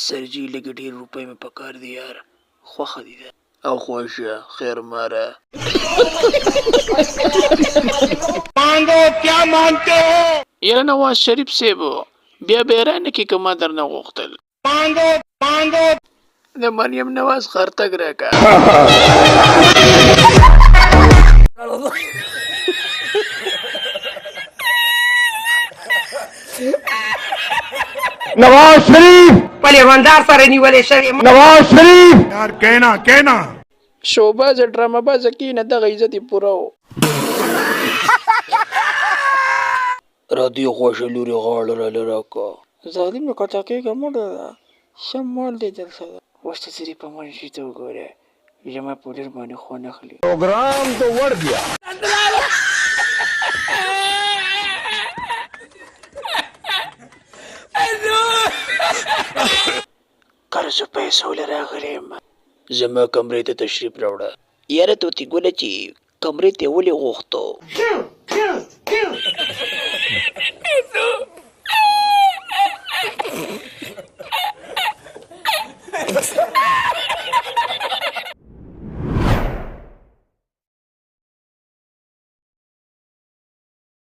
سرجي لږ ډېر روپۍ مې پکار دي یار خوښه دي ده او خوښه خیر ماره مانگو کیا مانگتے ہو یاره نواز شریف صاحبو بیا بیرانه کې که ما درنه غوښتل مانگو د مریم نواز خرتګ راکا نواز شریف پلی وندار سره نیولې شوی نواز شریف یار کہنا شوباز ډرامه باز کې نه دغه عزت یې پوره و رادیو خوښه لوري غاړه راله راکا ظالم مې قطع کېږه موډه ده شمال دی دلته ده اوس ته سري په منشي ته وګوره زما په ډېر باندې خوند اخلي پروگرام تو وڑ دیا قرضو پیسو له راغلی یم زما کمرې ته تشریف راوړه یاره توتي ګله چې کمرې ته ولې غوښتو